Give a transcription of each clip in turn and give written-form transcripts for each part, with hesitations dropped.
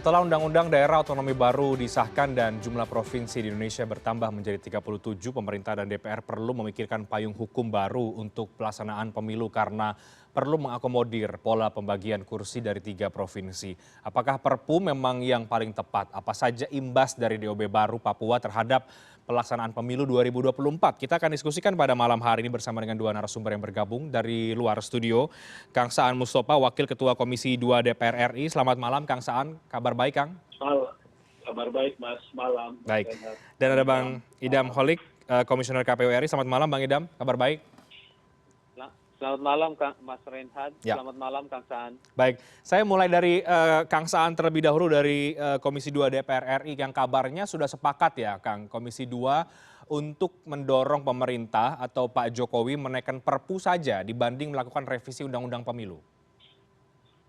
Setelah Undang-Undang Daerah Otonomi baru disahkan dan jumlah provinsi di Indonesia bertambah menjadi 37, pemerintah dan DPR perlu memikirkan payung hukum baru untuk pelaksanaan pemilu karena perlu mengakomodir pola pembagian kursi dari 3 provinsi. Apakah Perpu memang yang paling tepat? Apa saja imbas dari DOB baru Papua terhadap pelaksanaan pemilu 2024? Kita akan diskusikan pada malam hari ini bersama dengan dua narasumber yang bergabung dari luar studio. Kang Saan Mustafa, Wakil Ketua Komisi 2 DPR RI. Selamat malam Kang Saan, kabar baik Kang? Kabar baik Mas, malam. Baik. Dan ada Bang Idam Holik, Komisioner KPU RI. Selamat malam Bang Idam, kabar baik? Selamat malam Mas Reinhard, Ya. selamat malam Kang Saan. Baik, saya mulai dari Kang Saan terlebih dahulu dari Komisi 2 DPR RI yang kabarnya sudah sepakat ya Kang, Komisi 2 untuk mendorong pemerintah atau Pak Jokowi menaikkan Perpu saja dibanding melakukan revisi Undang-Undang Pemilu.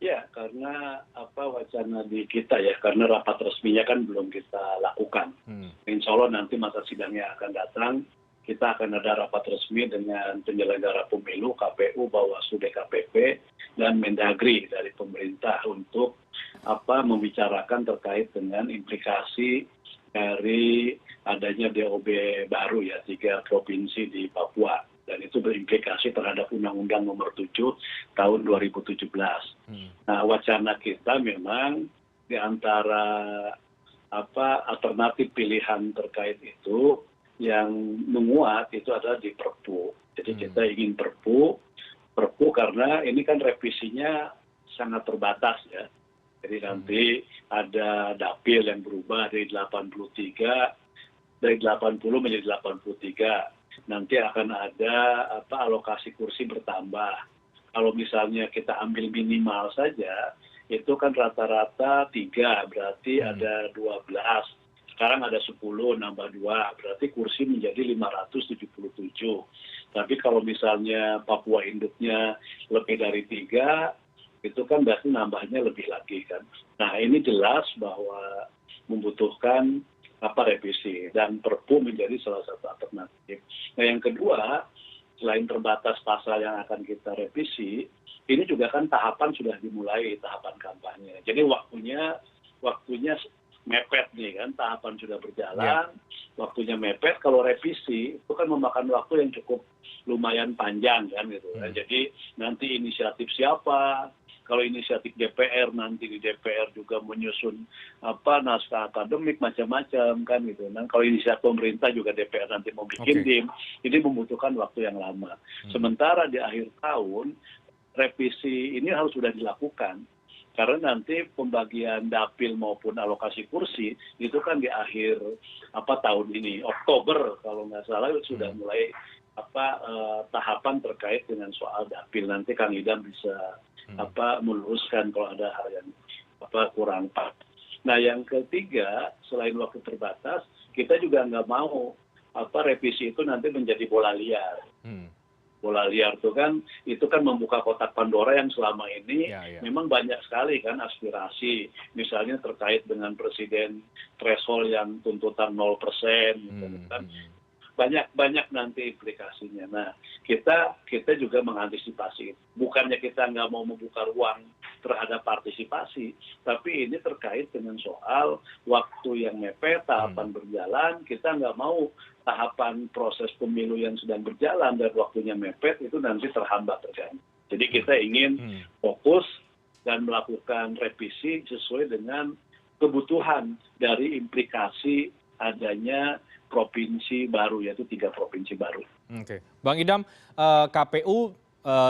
Ya, karena wacana di kita ya, karena rapat resminya kan belum kita lakukan. Insya Allah nanti masa sidangnya akan datang, kita akan ada rapat resmi dengan penyelenggara pemilu, KPU, Bawaslu, DKPP, dan Mendagri dari pemerintah untuk membicarakan terkait dengan implikasi dari adanya DOB baru ya, 3 provinsi di Papua. Dan itu berimplikasi terhadap Undang-Undang Nomor 7 tahun 2017. Nah, wacana kita memang di antara alternatif pilihan terkait itu yang menguat itu adalah di Perpu. Jadi kita ingin Perpu karena ini kan revisinya sangat terbatas ya. Jadi nanti ada dapil yang berubah dari 80 menjadi 83. Nanti akan ada alokasi kursi bertambah. Kalau misalnya kita ambil minimal saja, itu kan rata-rata 3, berarti ada 12. Sekarang ada 10, nambah 2, berarti kursi menjadi 577. Tapi kalau misalnya Papua induknya lebih dari 3, itu kan berarti nambahnya lebih lagi kan. Nah ini jelas bahwa membutuhkan revisi dan Perpu menjadi salah satu alternatif. Nah yang kedua, selain terbatas pasal yang akan kita revisi, ini juga kan tahapan sudah dimulai, tahapan kampanye. Jadi waktunya mepet nih kan, tahapan sudah berjalan, waktunya mepet. Kalau revisi itu kan memakan waktu yang cukup lumayan panjang kan gitu. Jadi nanti inisiatif siapa? Kalau inisiatif DPR nanti di DPR juga menyusun naskah akademik macam-macam kan gitu. Dan kalau inisiatif pemerintah juga DPR nanti mau bikin tim, ini membutuhkan waktu yang lama. Sementara di akhir tahun revisi ini harus sudah dilakukan. Karena nanti pembagian dapil maupun alokasi kursi itu kan di akhir tahun ini, Oktober kalau nggak salah sudah mulai tahapan terkait dengan soal dapil. Nanti Kang Idam bisa meluruskan kalau ada hal yang kurang pas. Nah yang ketiga, selain waktu terbatas, kita juga nggak mau revisi itu nanti menjadi bola liar. Bola liar itu kan membuka kotak Pandora yang selama ini memang banyak sekali kan aspirasi, misalnya terkait dengan presiden threshold yang tuntutan 0%, gitu kan. Banyak nanti implikasinya. Nah, kita juga mengantisipasi. Bukannya kita nggak mau membuka ruang terhadap partisipasi, tapi ini terkait dengan soal waktu yang mepet, tahapan berjalan. Kita nggak mau tahapan proses pemilu yang sedang berjalan dan waktunya mepet itu nanti terhambat terganggu. Jadi kita ingin fokus dan melakukan revisi sesuai dengan kebutuhan dari implikasi adanya provinsi baru, yaitu 3 provinsi baru. Oke, Bang Idam, KPU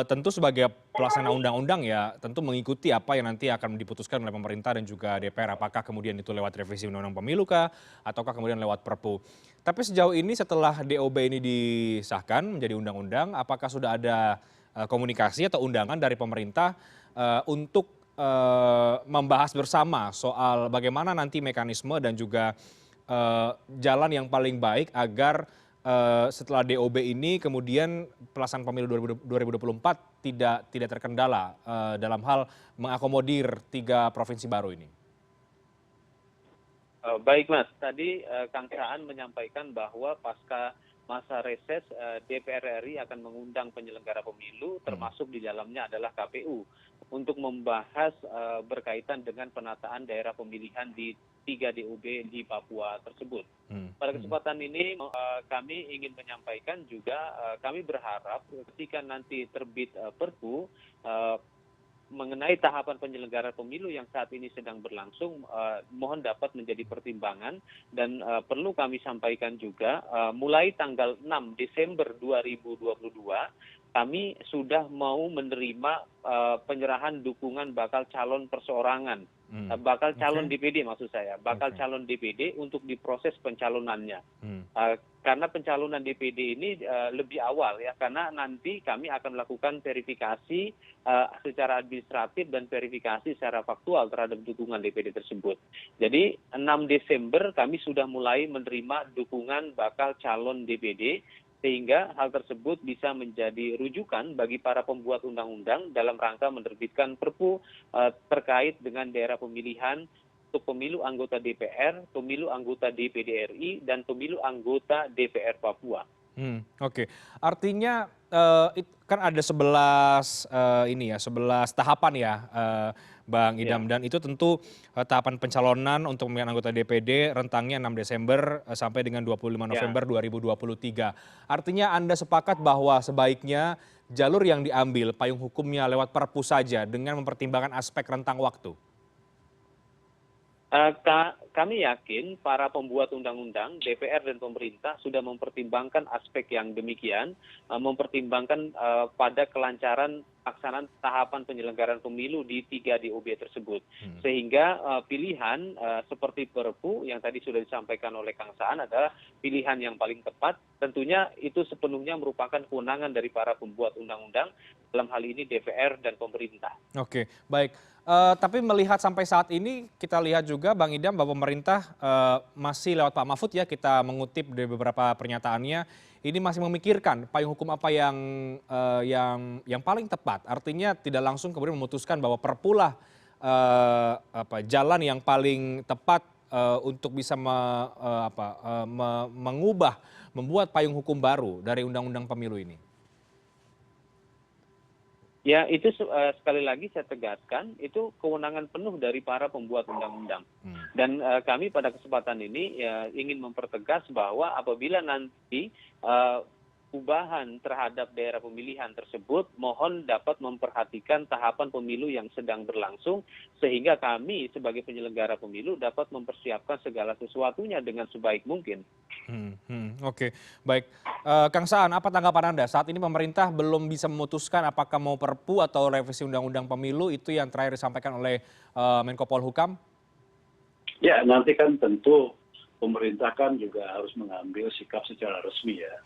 tentu sebagai pelaksana undang-undang ya tentu mengikuti apa yang nanti akan diputuskan oleh pemerintah dan juga DPR. Apakah kemudian itu lewat revisi Undang-Undang Pemilu kah, ataukah kemudian lewat Perpu. Tapi sejauh ini setelah DOB ini disahkan menjadi undang-undang, apakah sudah ada komunikasi atau undangan dari pemerintah untuk membahas bersama soal bagaimana nanti mekanisme dan juga jalan yang paling baik agar setelah DOB ini kemudian pelaksanaan pemilu 2024 tidak terkendala dalam hal mengakomodir 3 provinsi baru ini? Baik Mas, tadi Kang Saan menyampaikan bahwa pasca masa reses DPR RI akan mengundang penyelenggara pemilu, termasuk di dalamnya adalah KPU. untuk membahas berkaitan dengan penataan daerah pemilihan di 3 DUB di Papua tersebut. Pada kesempatan ini kami ingin menyampaikan juga kami berharap ketika nanti terbit Perpu mengenai tahapan penyelenggaraan pemilu yang saat ini sedang berlangsung, mohon dapat menjadi pertimbangan dan perlu kami sampaikan juga mulai tanggal 6 Desember 2022 kami sudah mau menerima penyerahan dukungan bakal calon perseorangan, bakal calon DPD maksud saya, bakal calon DPD untuk diproses pencalonannya. Karena pencalonan DPD ini lebih awal ya, karena nanti kami akan melakukan verifikasi secara administratif dan verifikasi secara faktual terhadap dukungan DPD tersebut. Jadi 6 Desember kami sudah mulai menerima dukungan bakal calon DPD, sehingga hal tersebut bisa menjadi rujukan bagi para pembuat undang-undang dalam rangka menerbitkan Perpu terkait dengan daerah pemilihan untuk pemilu anggota DPR, pemilu anggota DPD RI, dan pemilu anggota DPR Papua. Oke, artinya kan ada 11 tahapan ya, Bang Idam, dan itu tentu tahapan pencalonan untuk pemilihan anggota DPD rentangnya 6 Desember sampai dengan 25 November 2023. Artinya Anda sepakat bahwa sebaiknya jalur yang diambil payung hukumnya lewat Perpu saja dengan mempertimbangkan aspek rentang waktu? Kami yakin para pembuat undang-undang, DPR dan pemerintah sudah mempertimbangkan aspek yang demikian, mempertimbangkan pada kelancaran pelaksanaan tahapan penyelenggaraan pemilu di 3 DOB tersebut. Sehingga pilihan seperti Perpu yang tadi sudah disampaikan oleh Kang Saan adalah pilihan yang paling tepat. Tentunya itu sepenuhnya merupakan kewenangan dari para pembuat undang-undang, dalam hal ini DPR dan pemerintah. Oke, baik. Tapi melihat sampai saat ini kita lihat juga Bang Idam bahwa pemerintah masih lewat Pak Mahfud ya, kita mengutip dari beberapa pernyataannya, ini masih memikirkan payung hukum apa yang paling tepat. Artinya tidak langsung kemudian memutuskan bahwa Perpu lah jalan yang paling tepat untuk bisa membuat payung hukum baru dari undang-undang pemilu ini. Ya, itu sekali lagi saya tegaskan, itu kewenangan penuh dari para pembuat undang-undang. Dan kami pada kesempatan ini ingin mempertegas bahwa apabila nanti perubahan terhadap daerah pemilihan tersebut, mohon dapat memperhatikan tahapan pemilu yang sedang berlangsung, sehingga kami sebagai penyelenggara pemilu dapat mempersiapkan segala sesuatunya dengan sebaik mungkin. Oke, baik. Kang Saan, apa tanggapan Anda? Saat ini pemerintah belum bisa memutuskan apakah mau Perpu atau revisi Undang-Undang Pemilu, itu yang terakhir disampaikan oleh Menko Polhukam? Ya, nanti kan tentu pemerintah kan juga harus mengambil sikap secara resmi ya.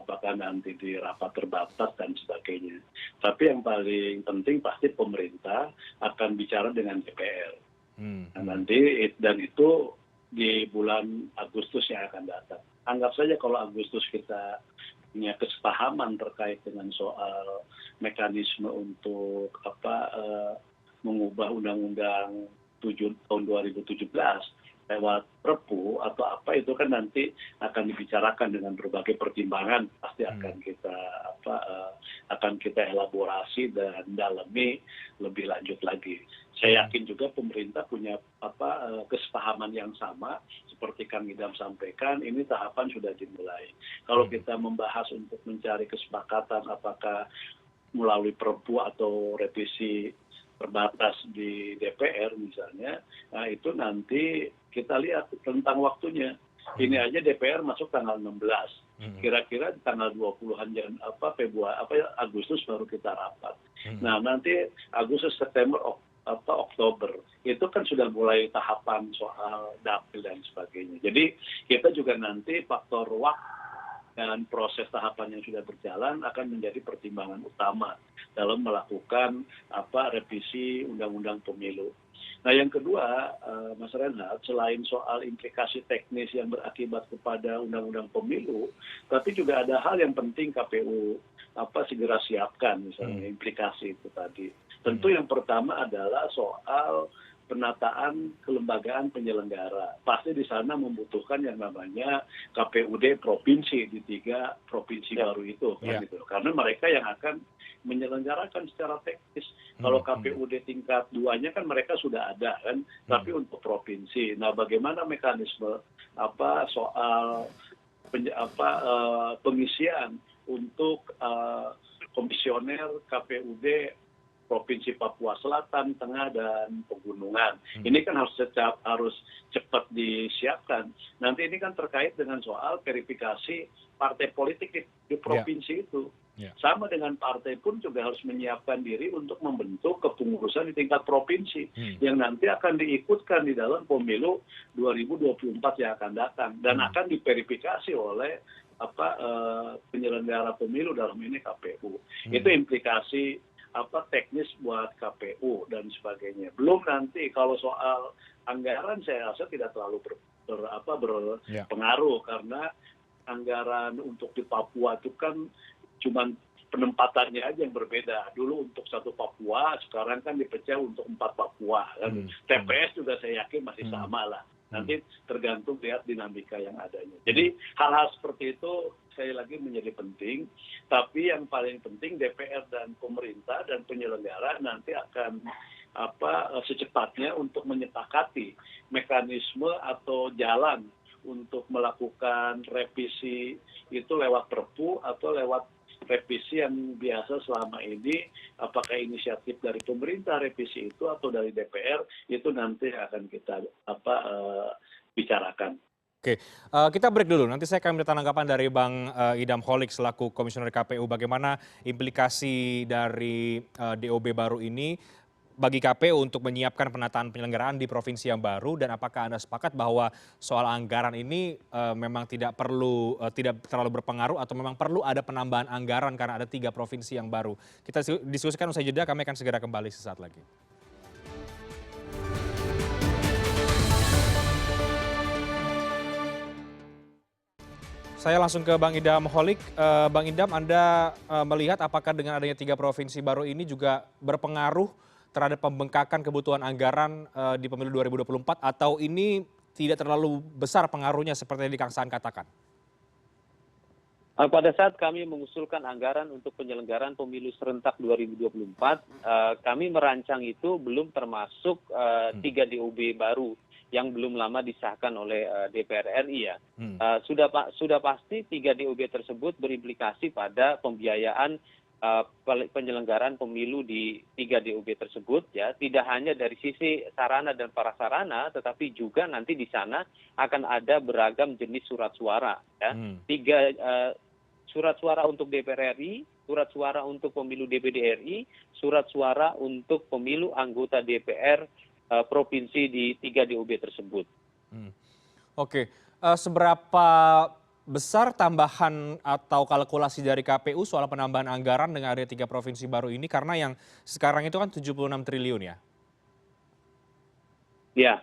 Apakah nanti di rapat terbatas dan sebagainya. Tapi yang paling penting pasti pemerintah akan bicara dengan DPR. Nah, nanti dan itu di bulan Agustus yang akan datang. Anggap saja kalau Agustus kita punya kesepahaman terkait dengan soal mekanisme untuk mengubah Undang-Undang 7 tahun 2017 lewat Perpu atau apa, itu kan nanti akan dibicarakan dengan berbagai pertimbangan, pasti akan kita elaborasi dan dalami lebih lanjut lagi. Saya yakin juga pemerintah punya kesepahaman yang sama seperti Kang Idam sampaikan, ini tahapan sudah dimulai. Kalau kita membahas untuk mencari kesepakatan apakah melalui Perpu atau revisi terbatas di DPR misalnya, nah itu nanti kita lihat tentang waktunya. Ini aja DPR masuk tanggal 16. Kira-kira di tanggal 20-an Agustus baru kita rapat. Nah, nanti Agustus, September, Oktober itu kan sudah mulai tahapan soal dapil dan sebagainya. Jadi kita juga nanti faktor waktu dan proses tahapan yang sudah berjalan akan menjadi pertimbangan utama dalam melakukan revisi Undang-Undang Pemilu. Nah, yang kedua, Mas Renhat, selain soal implikasi teknis yang berakibat kepada Undang-Undang Pemilu, tapi juga ada hal yang penting KPU segera siapkan, misalnya implikasi itu tadi. Tentu yang pertama adalah soal penataan kelembagaan penyelenggara. Pasti di sana membutuhkan yang namanya KPUD provinsi di 3 provinsi baru itu, kan gitu. Karena mereka yang akan menyelenggarakan secara teknis. Kalau KPUD tingkat 2-nya kan mereka sudah ada kan, tapi untuk provinsi. Nah, bagaimana mekanisme soal pengisian untuk komisioner KPUD Provinsi Papua Selatan, Tengah, dan Pegunungan. Ini kan harus cepat disiapkan. Nanti ini kan terkait dengan soal verifikasi partai politik di provinsi itu. Sama dengan partai pun juga harus menyiapkan diri untuk membentuk kepengurusan di tingkat provinsi yang nanti akan diikutkan di dalam pemilu 2024 yang akan datang dan akan diverifikasi oleh penyelenggara pemilu, dalam ini KPU. Itu implikasi teknis buat KPU dan sebagainya. Belum nanti kalau soal anggaran saya rasa tidak terlalu berpengaruh karena anggaran untuk di Papua itu kan cuma penempatannya aja yang berbeda. Dulu untuk satu Papua, sekarang kan dipecah untuk 4 Papua. Dan TPS juga saya yakin masih sama lah. Nanti tergantung lihat dinamika yang adanya. Jadi hal-hal seperti itu sekali lagi menjadi penting, tapi yang paling penting DPR dan pemerintah dan penyelenggara nanti akan secepatnya untuk menyepakati mekanisme atau jalan untuk melakukan revisi itu lewat Perpu atau lewat revisi yang biasa selama ini, apakah inisiatif dari pemerintah revisi itu atau dari DPR, itu nanti akan kita bicarakan. Oke, kita break dulu. Nanti saya akan minta tanggapan dari Bang Idam Holik selaku Komisioner KPU. Bagaimana implikasi dari DOB baru ini bagi KPU untuk menyiapkan penataan penyelenggaraan di provinsi yang baru, dan apakah Anda sepakat bahwa soal anggaran ini memang tidak terlalu berpengaruh atau memang perlu ada penambahan anggaran karena ada 3 provinsi yang baru? Kita diskusikan usai jeda, kami akan segera kembali sesaat lagi. Saya langsung ke Bang Idam Holik. Bang Idam, Anda melihat apakah dengan adanya 3 provinsi baru ini juga berpengaruh terhadap pembengkakan kebutuhan anggaran di pemilu 2024 atau ini tidak terlalu besar pengaruhnya seperti yang Kang Saan katakan? Pada saat kami mengusulkan anggaran untuk penyelenggaraan pemilu serentak 2024, kami merancang itu belum termasuk 3 DOB baru yang belum lama disahkan oleh DPR RI ya. Sudah pasti 3 DOB tersebut berimplikasi pada pembiayaan penyelenggaraan pemilu di 3 DOB tersebut ya, tidak hanya dari sisi sarana dan prasarana, tetapi juga nanti di sana akan ada beragam jenis surat suara ya. 3 surat suara untuk DPR RI, surat suara untuk pemilu DPD RI, surat suara untuk pemilu anggota DPR provinsi di 3 DOB tersebut. Oke, seberapa besar tambahan atau kalkulasi dari KPU soal penambahan anggaran dengan ada 3 provinsi baru ini, karena yang sekarang itu kan 76 triliun ya? Ya,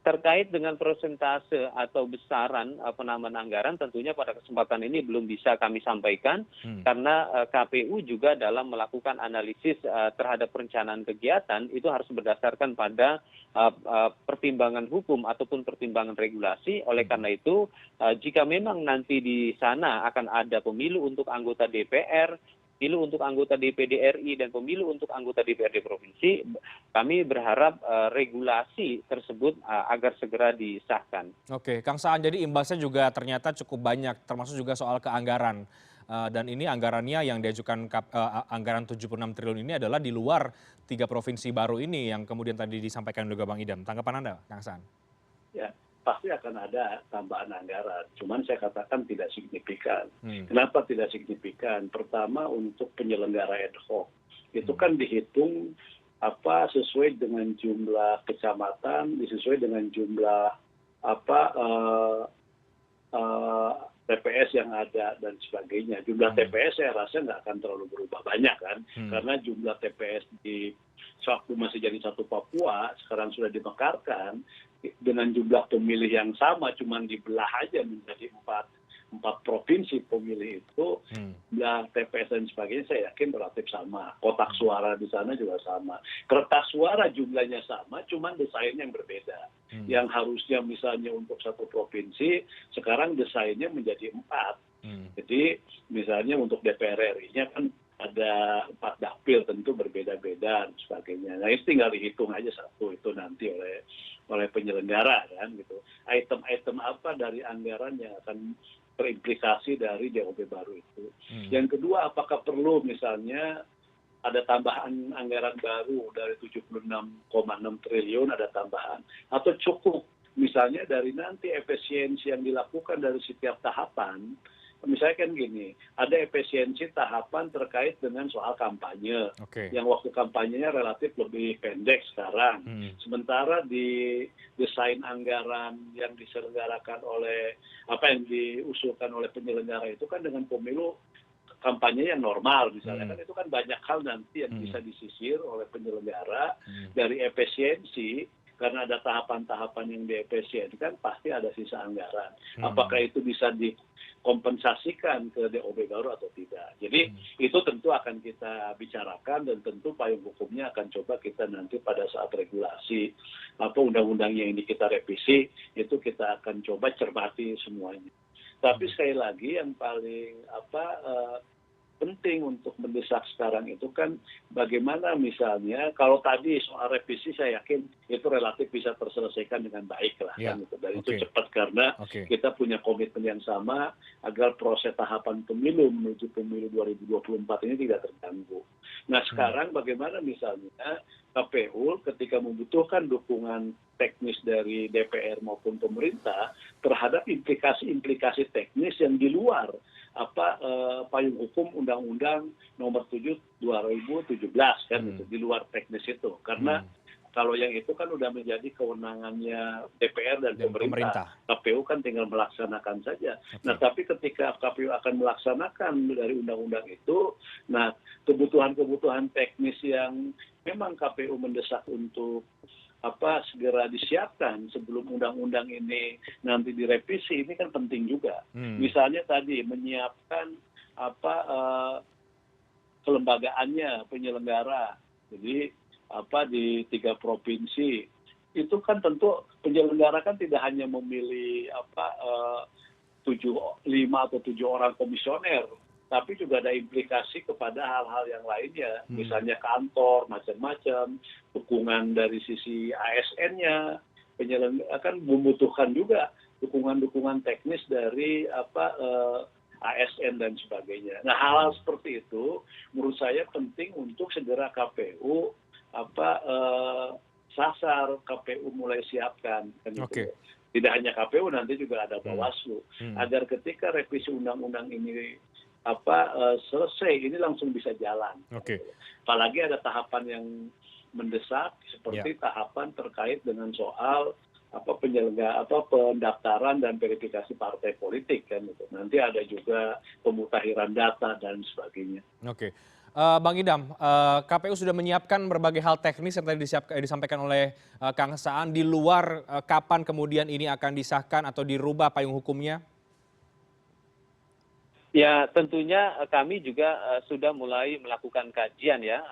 terkait dengan persentase atau besaran penambahan anggaran tentunya pada kesempatan ini belum bisa kami sampaikan karena KPU juga dalam melakukan analisis terhadap perencanaan kegiatan itu harus berdasarkan pada pertimbangan hukum ataupun pertimbangan regulasi. Oleh karena itu jika memang nanti di sana akan ada pemilu untuk anggota DPR, pemilu untuk anggota DPD RI, dan pemilu untuk anggota DPRD provinsi, kami berharap regulasi tersebut agar segera disahkan. Oke, Kang Saan, jadi imbasnya juga ternyata cukup banyak, termasuk juga soal keanggaran. Dan ini anggarannya yang diajukan anggaran 76 triliun ini adalah di luar 3 provinsi baru ini yang kemudian tadi disampaikan juga Bang Idam. Tanggapan Anda, Kang Saan? Ya, pasti akan ada tambahan anggaran. Cuman saya katakan tidak signifikan. Kenapa tidak signifikan? Pertama, untuk penyelenggara ad hoc. Itu kan dihitung sesuai dengan jumlah kecamatan, sesuai dengan jumlah TPS yang ada dan sebagainya. Jumlah TPS saya rasa nggak akan terlalu berubah banyak kan, karena jumlah TPS di waktu masih jadi satu Papua sekarang sudah dimekarkan dengan jumlah pemilih yang sama, cuman dibelah aja menjadi empat provinsi pemilih itu, jumlah TPS dan sebagainya saya yakin relatif sama. Kotak suara di sana juga sama. Kertas suara jumlahnya sama, cuman desainnya yang berbeda. Yang harusnya misalnya untuk satu provinsi, sekarang desainnya menjadi 4. Jadi misalnya untuk DPR RI-nya kan ada 4 dapil tentu berbeda-beda dan sebagainya. Nah itu tinggal dihitung aja satu itu nanti oleh penyelenggara kan gitu. Item-item apa dari anggaran yang akan terimplikasi dari DOB baru itu. Yang kedua, apakah perlu misalnya ada tambahan anggaran baru dari 76,6 triliun ada tambahan atau cukup misalnya dari nanti efisiensi yang dilakukan dari setiap tahapan. Misalnya kan gini, ada efisiensi tahapan terkait dengan soal kampanye, yang waktu kampanyenya relatif lebih pendek sekarang. Sementara di desain anggaran yang diselenggarakan oleh, yang diusulkan oleh penyelenggara itu kan dengan pemilu kampanye yang normal misalnya, kan itu kan banyak hal nanti yang bisa disisir oleh penyelenggara dari efisiensi. Karena ada tahapan-tahapan yang diefisiensikan, pasti ada sisa anggaran. Apakah itu bisa dikompensasikan ke DOB baru atau tidak. Jadi itu tentu akan kita bicarakan dan tentu payung hukumnya akan coba kita nanti pada saat regulasi undang-undangnya ini kita revisi, itu kita akan coba cermati semuanya. Tapi sekali lagi yang paling penting untuk mendesak sekarang itu kan bagaimana misalnya kalau tadi soal revisi saya yakin itu relatif bisa terselesaikan dengan baik lah kan itu. Dan itu cepat karena kita punya komitmen yang sama agar proses tahapan pemilu menuju pemilu 2024 ini tidak terganggu. Nah sekarang bagaimana misalnya KPU ketika membutuhkan dukungan teknis dari DPR maupun pemerintah terhadap implikasi-implikasi teknis yang di luar payung hukum Undang-Undang Nomor 7 2017 kan itu, di luar teknis itu. Karena kalau yang itu kan udah menjadi kewenangannya DPR dan pemerintah. KPU kan tinggal melaksanakan saja. Nah, tapi ketika KPU akan melaksanakan dari undang-undang itu, nah kebutuhan-kebutuhan teknis yang memang KPU mendesak untuk segera disiapkan sebelum undang-undang ini nanti direvisi, ini kan penting juga. Misalnya tadi menyiapkan kelembagaannya penyelenggara. Jadi di 3 provinsi itu kan tentu penyelenggara kan tidak hanya memilih 5 atau 7 orang komisioner, tapi juga ada implikasi kepada hal-hal yang lainnya, misalnya kantor, macam-macam, dukungan dari sisi ASN-nya, penyelenggara kan membutuhkan juga dukungan-dukungan teknis dari ASN dan sebagainya. Nah, hal-hal seperti itu menurut saya penting untuk segera KPU sasar, KPU mulai siapkan. Kan gitu. Tidak hanya KPU, nanti juga ada Bawaslu, agar ketika revisi undang-undang ini selesai, ini langsung bisa jalan. Apalagi ada tahapan yang mendesak seperti tahapan terkait dengan soal pendaftaran dan verifikasi partai politik kan itu. Nanti ada juga pemutahiran data dan sebagainya. Bang Idam, KPU sudah menyiapkan berbagai hal teknis yang tadi disampaikan oleh Kang Saan, di luar kapan kemudian ini akan disahkan atau dirubah payung hukumnya? Ya, tentunya kami juga sudah mulai melakukan kajian ya,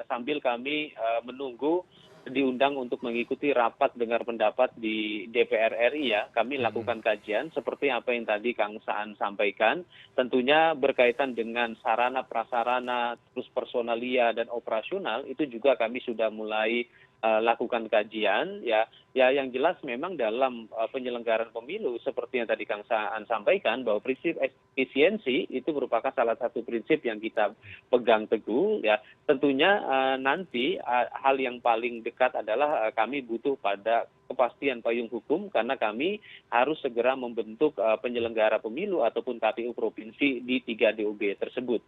sambil kami menunggu diundang untuk mengikuti rapat dengar pendapat di DPR RI ya. Kami lakukan kajian seperti apa yang tadi Kang Saan sampaikan, tentunya berkaitan dengan sarana prasarana, terus personalia dan operasional, itu juga kami sudah mulai lakukan kajian ya. Yang jelas memang dalam penyelenggaraan pemilu seperti yang tadi Kang Saan sampaikan, bahwa prinsip efisiensi itu merupakan salah satu prinsip yang kita pegang teguh ya. Tentunya nanti hal yang paling dekat adalah kami butuh pada kepastian payung hukum, karena kami harus segera membentuk penyelenggara pemilu ataupun KPU provinsi di 3 DOB tersebut.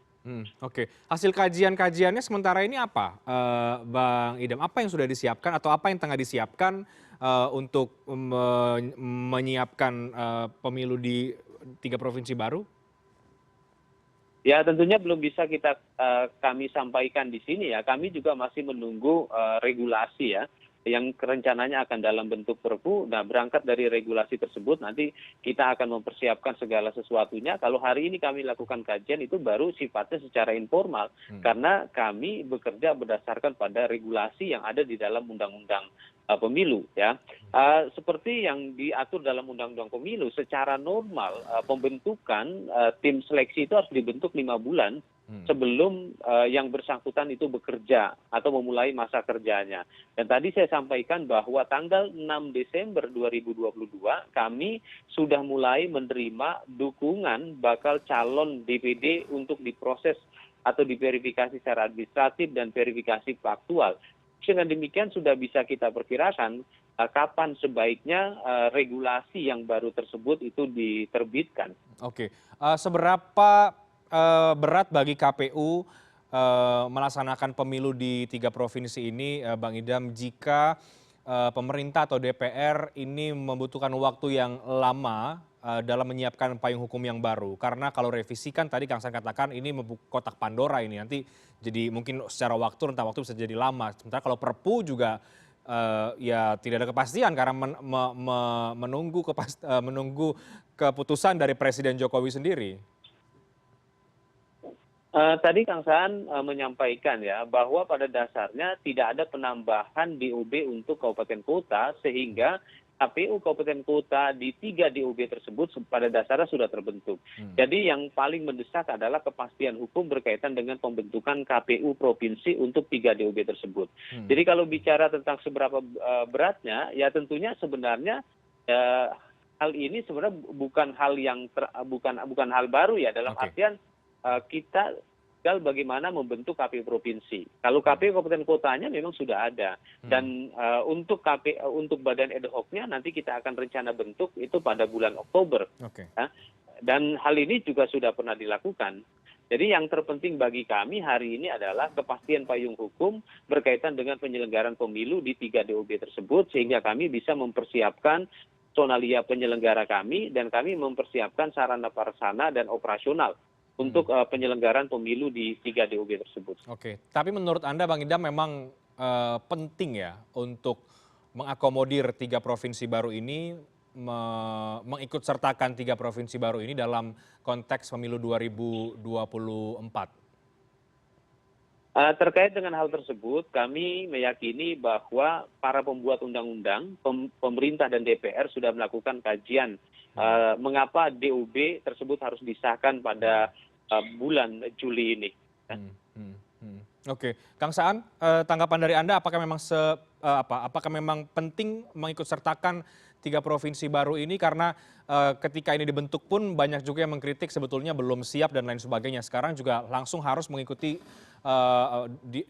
Hasil kajian-kajiannya sementara ini apa, Bang Idam? Apa yang sudah disiapkan atau apa yang tengah disiapkan untuk menyiapkan pemilu di 3 provinsi baru? Ya, tentunya belum bisa kami sampaikan di sini ya. Kami juga masih menunggu regulasi ya. yang rencananya akan dalam bentuk Perpu. Nah, berangkat dari regulasi tersebut nanti kita akan mempersiapkan segala sesuatunya. Kalau hari ini kami lakukan kajian itu baru sifatnya secara informal, karena kami bekerja berdasarkan pada regulasi yang ada di dalam undang-undang pemilu, ya. Seperti yang diatur dalam undang-undang pemilu, secara normal pembentukan tim seleksi itu harus dibentuk 5 bulan sebelum yang bersangkutan itu bekerja atau memulai masa kerjanya. Dan tadi saya sampaikan bahwa tanggal 6 Desember 2022 kami sudah mulai menerima dukungan bakal calon DPD untuk diproses atau diverifikasi secara administratif dan verifikasi faktual. Dengan demikian sudah bisa kita perkirakan kapan sebaiknya regulasi yang baru tersebut itu diterbitkan. Oke, seberapa berat bagi KPU melaksanakan pemilu di 3 provinsi ini, Bang Idam, jika pemerintah atau DPR ini membutuhkan waktu yang lama dalam menyiapkan payung hukum yang baru? Karena kalau revisi kan tadi Kang Saan katakan ini membuka kotak Pandora ini, nanti jadi mungkin secara waktu, rentang waktu bisa jadi lama. Sementara kalau Perpu juga ya tidak ada kepastian karena menunggu keputusan dari Presiden Jokowi sendiri. Tadi Kang Saan menyampaikan ya bahwa pada dasarnya tidak ada penambahan DOB untuk kabupaten kota, sehingga KPU kabupaten kota di 3 DOB tersebut pada dasarnya sudah terbentuk. Jadi yang paling mendesak adalah kepastian hukum berkaitan dengan pembentukan KPU provinsi untuk 3 DOB tersebut. Jadi kalau bicara tentang seberapa beratnya, ya tentunya sebenarnya hal ini sebenarnya bukan hal yang bukan hal baru ya, dalam artian kita tinggal bagaimana membentuk KPU provinsi. Kalau KPU kabupaten kotanya memang sudah ada, dan untuk badan ad hoc-nya nanti kita akan rencana bentuk itu pada bulan Oktober. Ya. Dan hal ini juga sudah pernah dilakukan. Jadi yang terpenting bagi kami hari ini adalah kepastian payung hukum berkaitan dengan penyelenggaraan pemilu di 3 DOB tersebut, sehingga kami bisa mempersiapkan personalia penyelenggara kami, dan kami mempersiapkan sarana prasarana dan operasional untuk penyelenggaraan pemilu di 3 DOB tersebut. Oke, tapi menurut Anda Bang Idam memang penting ya untuk mengakomodir 3 provinsi baru ini, mengikut sertakan 3 provinsi baru ini dalam konteks pemilu 2024? Terkait dengan hal tersebut, kami meyakini bahwa para pembuat undang-undang, pemerintah dan DPR sudah melakukan kajian mengapa DOB tersebut harus disahkan pada bulan Juli ini. Oke, Kang Saan, tanggapan dari Anda apakah memang penting mengikut sertakan 3 provinsi baru ini, karena ketika ini dibentuk pun banyak juga yang mengkritik sebetulnya belum siap dan lain sebagainya. Sekarang juga langsung harus mengikuti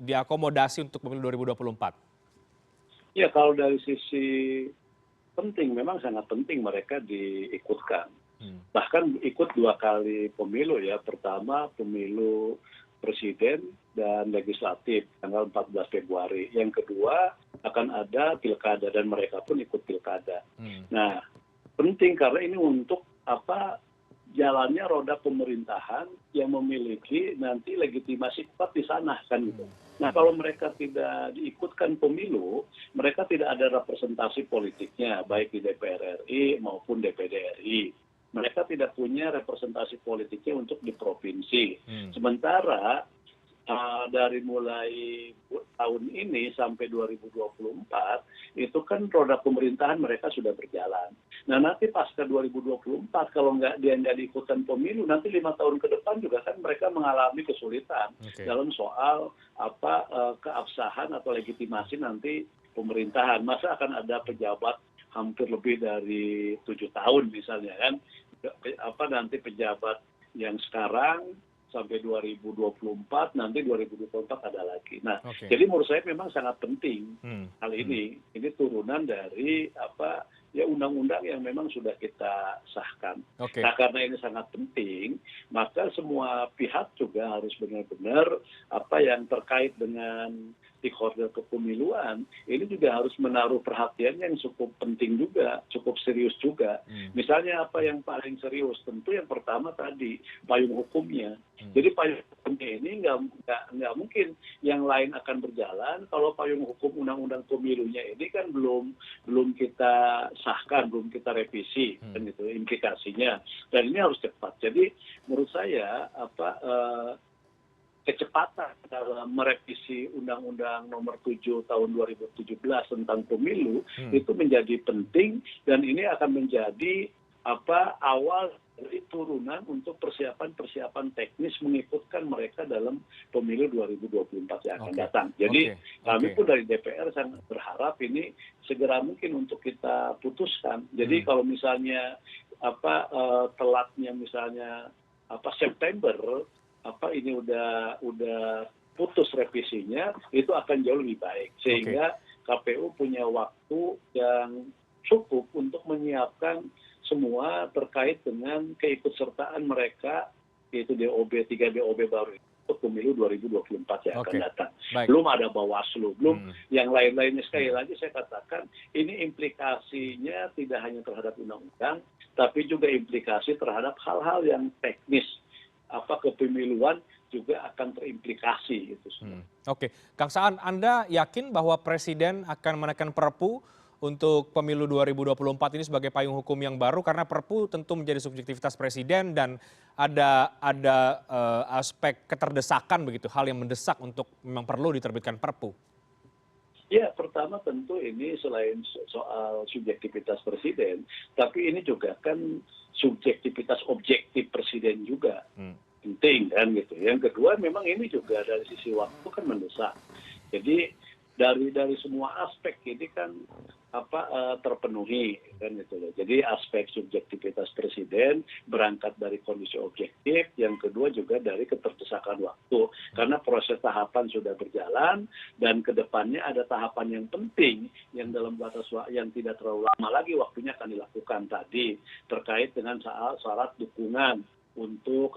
diakomodasi untuk pemilu 2024. Ya, kalau dari sisi penting, memang sangat penting mereka diikutkan. Bahkan ikut 2 kali pemilu ya. Pertama pemilu presiden dan legislatif tanggal 14 Februari. Yang kedua akan ada pilkada dan mereka pun ikut pilkada. Nah, penting karena ini untuk jalannya roda pemerintahan yang memiliki nanti legitimasi kuat di sana kan gitu. Nah, kalau mereka tidak diikutkan pemilu, mereka tidak ada representasi politiknya baik di DPR RI maupun DPD RI. Mereka tidak punya representasi politiknya untuk di provinsi. Sementara dari mulai tahun ini sampai 2024 itu kan roda pemerintahan mereka sudah berjalan. Nah, nanti pasca 2024 kalau dia nggak diikutkan pemilu, nanti 5 tahun ke depan juga kan mereka mengalami kesulitan dalam soal keabsahan atau legitimasi nanti pemerintahan. Masa akan ada pejabat hampir lebih dari 7 tahun misalnya kan, nanti pejabat yang sekarang sampai 2024, nanti 2024 ada lagi. Nah, jadi menurut saya memang sangat penting hal ini. Ini turunan dari undang-undang yang memang sudah kita sahkan. Nah, karena ini sangat penting, maka semua pihak juga harus benar-benar yang terkait dengan stakeholder kepemiluan ini juga harus menaruh perhatian yang cukup penting juga, cukup serius juga. Misalnya apa yang paling serius? Tentu yang pertama tadi payung hukumnya. Jadi payung hukumnya ini nggak mungkin yang lain akan berjalan kalau payung hukum undang-undang pemilunya ini kan belum kita sahkan, belum kita revisi, kan gitu implikasinya. Dan ini harus cepat. Jadi menurut saya kecepatan dalam merevisi Undang-Undang Nomor 7 Tahun 2017 tentang pemilu itu menjadi penting, dan ini akan menjadi awal dari turunan untuk persiapan teknis mengikutkan mereka dalam pemilu 2024 yang akan datang. Jadi kami pun dari DPR sangat berharap ini segera mungkin untuk kita putuskan. Jadi kalau misalnya telatnya misalnya September ini udah putus revisinya, itu akan jauh lebih baik sehingga KPU punya waktu yang cukup untuk menyiapkan semua terkait dengan keikutsertaan mereka, yaitu tiga DOB baru untuk pemilu 2024 yang akan datang. Belum ada Bawaslu, belum yang lain-lainnya. Sekali lagi saya katakan, ini implikasinya tidak hanya terhadap undang-undang, tapi juga implikasi terhadap hal-hal yang teknis kepemiluan juga akan terimplikasi itu semua. Oke, Kang Saan, Anda yakin bahwa Presiden akan menekan Perpu untuk pemilu 2024 ini sebagai payung hukum yang baru, karena Perpu tentu menjadi subjektivitas Presiden dan ada aspek keterdesakan begitu, hal yang mendesak untuk memang perlu diterbitkan Perpu. Ya, pertama tentu ini selain soal subjektivitas Presiden, tapi ini juga kan subjektivitas objektif Presiden juga penting kan gitu. Yang kedua memang ini juga dari sisi waktu kan mendesak. Jadi dari semua aspek ini kan terpenuhi kan gitu loh. Jadi aspek subjektivitas Presiden berangkat dari kondisi objektif, yang kedua juga dari keterdesakan waktu. Karena proses tahapan sudah berjalan dan kedepannya ada tahapan yang penting yang dalam batas yang tidak terlalu lama lagi waktunya akan dilakukan tadi terkait dengan syarat dukungan untuk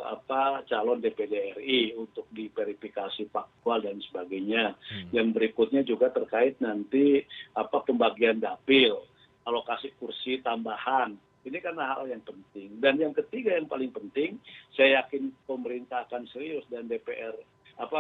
calon DPD RI untuk diverifikasi faktual dan sebagainya. Yang berikutnya juga terkait nanti pembagian dapil, alokasi kursi tambahan. Ini kan hal yang penting. Dan yang ketiga yang paling penting, saya yakin pemerintah akan serius dan DPR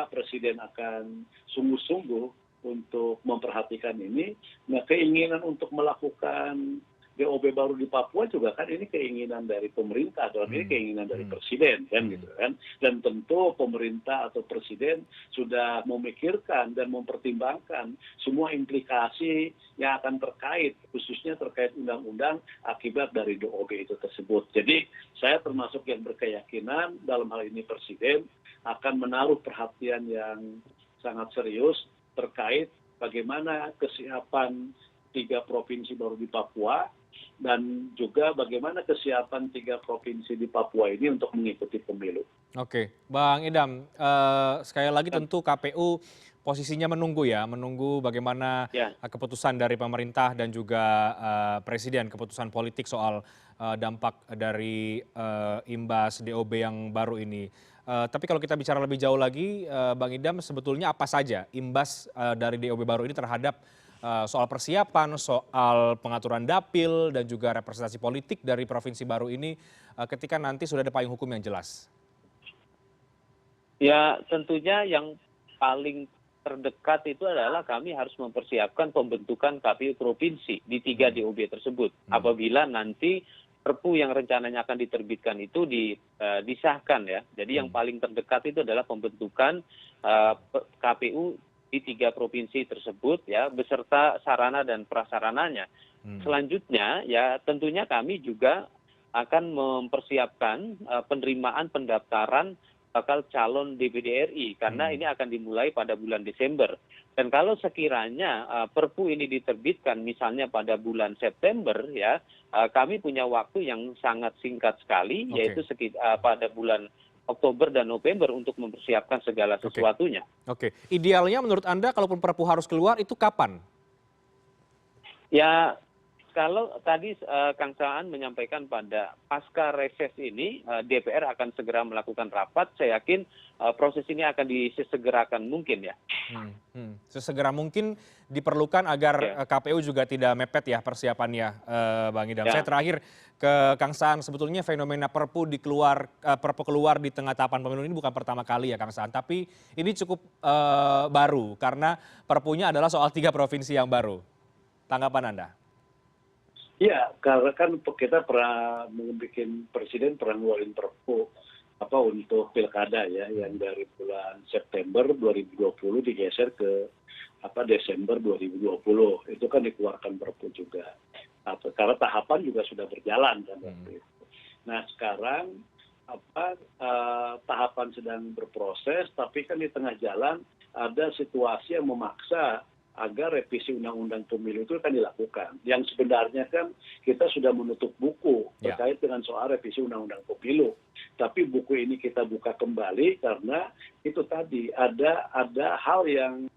Presiden akan sungguh-sungguh untuk memperhatikan ini. Nah, keinginan untuk melakukan DOB baru di Papua juga kan ini keinginan dari pemerintah, atau ini keinginan dari Presiden kan gitu kan. Dan tentu pemerintah atau Presiden sudah memikirkan dan mempertimbangkan semua implikasi yang akan terkait, khususnya terkait undang-undang akibat dari DOB itu tersebut. Jadi saya termasuk yang berkeyakinan dalam hal ini Presiden akan menaruh perhatian yang sangat serius terkait bagaimana kesiapan 3 provinsi baru di Papua, dan juga bagaimana kesiapan 3 provinsi di Papua ini untuk mengikuti pemilu. Oke, Bang Idam, sekali lagi tentu KPU posisinya menunggu bagaimana keputusan dari pemerintah dan juga Presiden, keputusan politik soal dampak dari imbas DOB yang baru ini. Tapi kalau kita bicara lebih jauh lagi, Bang Idam, sebetulnya apa saja imbas dari DOB baru ini terhadap soal persiapan, soal pengaturan dapil, dan juga representasi politik dari provinsi baru ini ketika nanti sudah ada payung hukum yang jelas? Ya, tentunya yang paling terdekat itu adalah kami harus mempersiapkan pembentukan KPU provinsi di 3 DOB tersebut. Apabila nanti Perpu yang rencananya akan diterbitkan itu disahkan ya. Jadi yang paling terdekat itu adalah pembentukan KPU di 3 provinsi tersebut ya, beserta sarana dan prasarananya. Selanjutnya ya tentunya kami juga akan mempersiapkan penerimaan pendaftaran bakal calon DPD RI karena ini akan dimulai pada bulan Desember. Dan kalau sekiranya Perpu ini diterbitkan misalnya pada bulan September ya, kami punya waktu yang sangat singkat sekali, yaitu pada bulan Oktober dan November untuk mempersiapkan segala sesuatunya. Oke. Idealnya menurut Anda kalaupun Perpu harus keluar itu kapan? Ya, Kalau tadi Kang Saan menyampaikan pada pasca reses ini DPR akan segera melakukan rapat, saya yakin proses ini akan disesegerakan mungkin ya. Sesegera mungkin diperlukan agar Ya. KPU juga tidak mepet ya persiapannya, Bang Idam. Ya. Saya terakhir ke Kang Saan, sebetulnya fenomena Perpu keluar di tengah tahapan pemilu ini bukan pertama kali ya Kang Saan, tapi ini cukup baru karena Perpunya adalah soal 3 provinsi yang baru. Tanggapan Anda? Ya, karena kan kita pernah membuat presiden pernah ngeluarin perpu untuk pilkada ya, yang dari bulan September 2020 digeser ke Desember 2020. Itu kan dikeluarkan perpu juga. Karena tahapan juga sudah berjalan kan waktu itu. Nah sekarang tahapan sedang berproses, tapi kan di tengah jalan ada situasi yang memaksa agar revisi undang-undang pemilu itu kan dilakukan. Yang sebenarnya kan kita sudah menutup buku terkait dengan soal revisi undang-undang pemilu. Tapi buku ini kita buka kembali karena itu tadi ada hal yang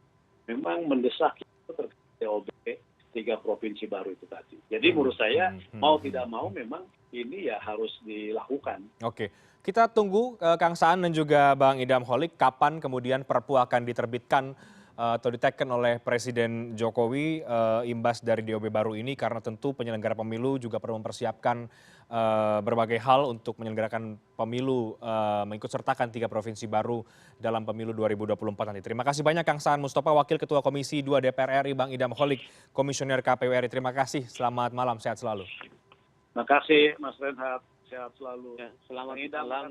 memang mendesak terkait DOB 3 provinsi baru itu tadi. Jadi menurut saya mau tidak mau memang ini ya harus dilakukan. Oke, kita tunggu Kang Saan dan juga Bang Idam Holik kapan kemudian Perpu akan diterbitkan atau diteken oleh Presiden Jokowi imbas dari DOB baru ini, karena tentu penyelenggara pemilu juga perlu mempersiapkan berbagai hal untuk menyelenggarakan pemilu, mengikut sertakan 3 provinsi baru dalam pemilu 2024 nanti. Terima kasih banyak Kang Saan Mustafa, Wakil Ketua Komisi 2 DPR RI, Bang Idam Holik, Komisioner KPU RI. Terima kasih, selamat malam, sehat selalu. Terima kasih Mas Renhat, sehat selalu. Ya, selamat malam.